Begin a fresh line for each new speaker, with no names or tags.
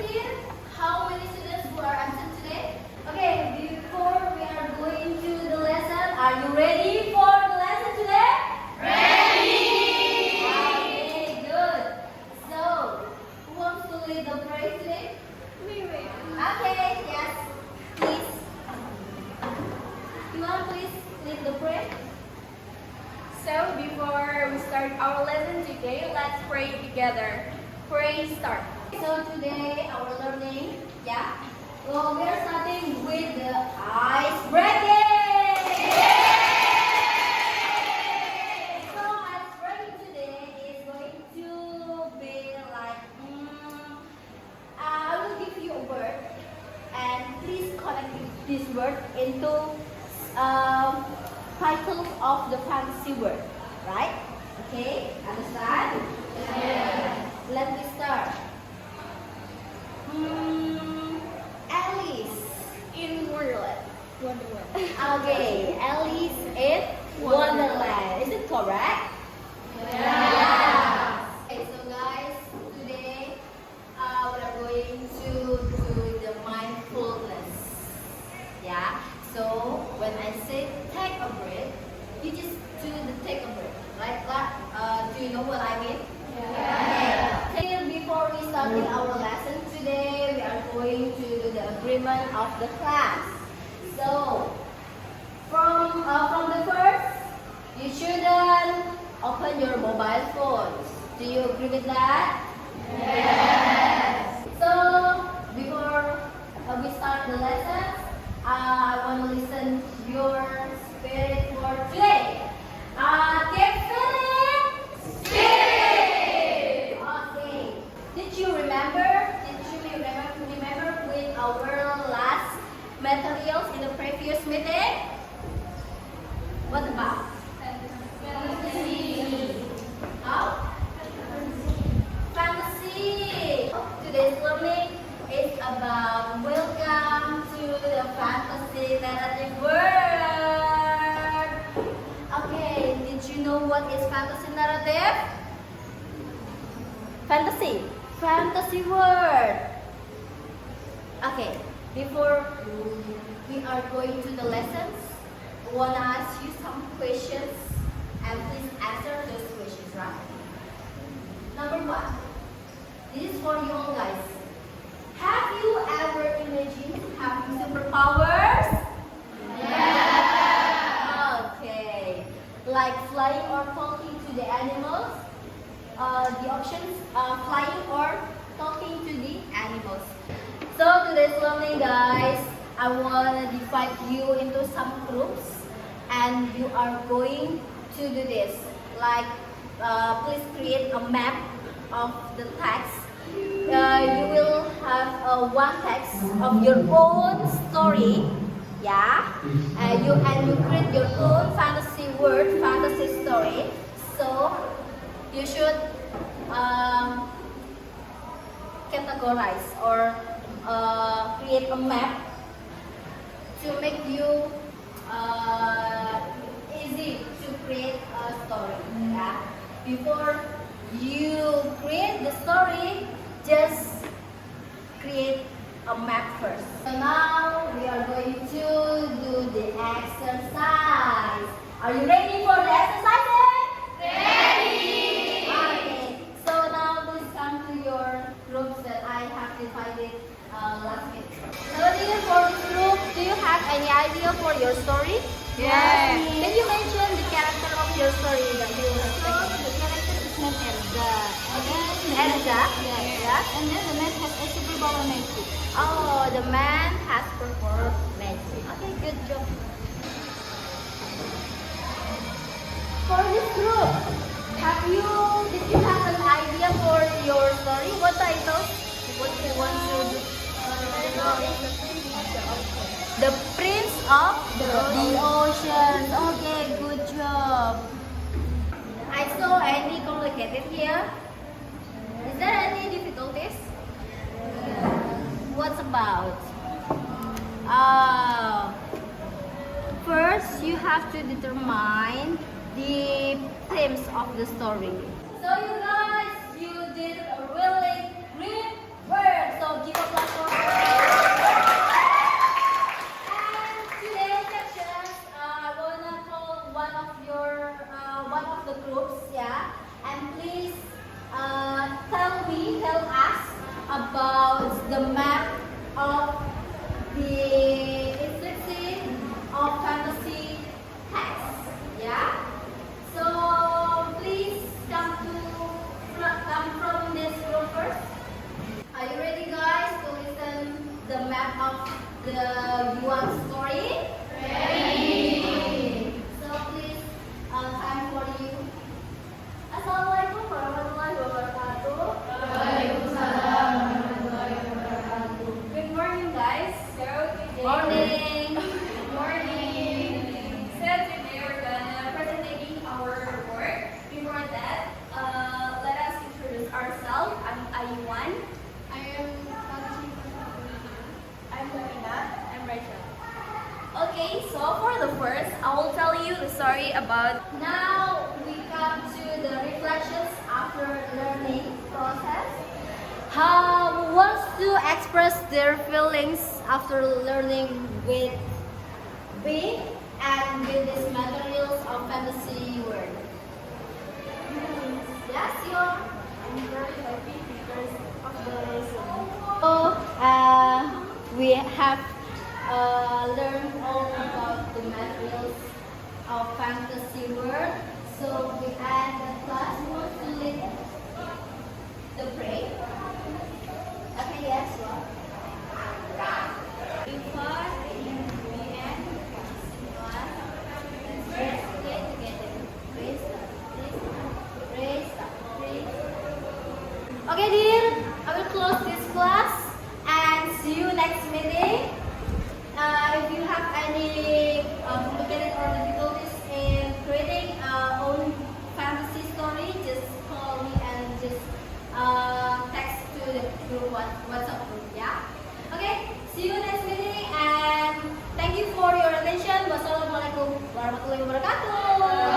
see how many students who are absent today? Okay, before we are going to the lesson, are you ready for the lesson today? Ready! Okay, good. So, who wants to lead the prayer today? Me. Okay, yes, please. You want please lead the prayer?
So before we start our lesson today, let's pray together. Pray start.
So today our learning, well, we are starting with the ice breaking. So ice breaking today is going to be like, I will give you a word, and please connect this word into title of the fantasy word, right? Okay, understand? Yeah. Let me start. Alice
In Wonderland.
Okay, Alice in Wonderland. Is it correct?
Yeah.
Okay, so guys, today we are going to do the mindfulness. Yeah. So when I say take a breath, you just do the take a breath, right? Do you know what I mean?
Yeah.
Okay. Before we start our lesson today, we are going to do the agreement of the class. So from the first, you shouldn't open your mobile phones. Do you agree with that?
Yes.
So before we start the lesson, I want to listen your spirit for today. Keep feeling spirit. Okay. Did you remember with our last materials in the previous meeting? What about? How? Fantasy. Today's learning is about welcome to the fantasy narrative world. Okay, did you know what is fantasy narrative? Fantasy world. Okay, before we are going to the lessons, I want to ask you some questions and please answer those questions, right? Number one, this is for you all guys. Have you ever imagined having superpowers?
Yeah.
Okay. Like flying or talking to the animals? The options are flying or talking to the animals. So today's learning, guys, I want to divide you into some groups and you are going to do this. Like, please create a map of the text. You will have one text of your own story, and you create your own fantasy word, fantasy story. So you should categorize or create a map to make you easy to create a story. Before you create the story, just create a map first. So now we are going to do the exercise. Are you ready for the exercises?
Ready.
Okay. So now please come to your groups that I have divided last week. So for this group, do you have any idea for your story?
Yes.
Can you mention the character of your story that you have taken?
The character is named Elsa.
Elsa?
Yes. And then the man has a superpower magic.
Oh, the man has performed magic. Okay, good job. For this group, did you have an idea for your story? What title? What you want to do? The Prince of the Ocean. Okay, good job. I saw any complicated here. Is there any difficulties? What's about? First, you have to determine the themes of the story. So you guys, you did a really great work. So give the map of the instruction of fantasy text. Yeah. So please come from this room first. Are you ready, guys, to listen the map of the Yuan story? Ready. So please, time for you. Assalamualaikum warahmatullahi wabarakatuh.
Waalaikumsalam warahmatullahi wabarakatuh. Good morning, guys. So today
Morning.
Good morning. So today we're gonna presenting our work. Before that, let us introduce ourselves. I'm Ayuan.
I am Fantasy.
I'm Marina. I'm Rachel. Okay, so for the first, I will tell you the story about.
Now we come to the reflections after learning process. How wants to express their feelings after learning with B and with these materials of fantasy world. Yes, you're.
I'm very happy because of the lesson.
So, we have learned all about the materials of fantasy world. So we add the class who wants to lead the break. Okay, yes, what? In part, we end one. Let's play together. Raise up, raise up, raise up, raise up. Okay, dear, I will close this class and see you next meeting. If you have any complicated or difficulties in creating own fantasy story, just call me and just text to the group WhatsApp group. Yeah. Okay. See you next meeting and thank you for your attention. Wassalamualaikum warahmatullahi wabarakatuh.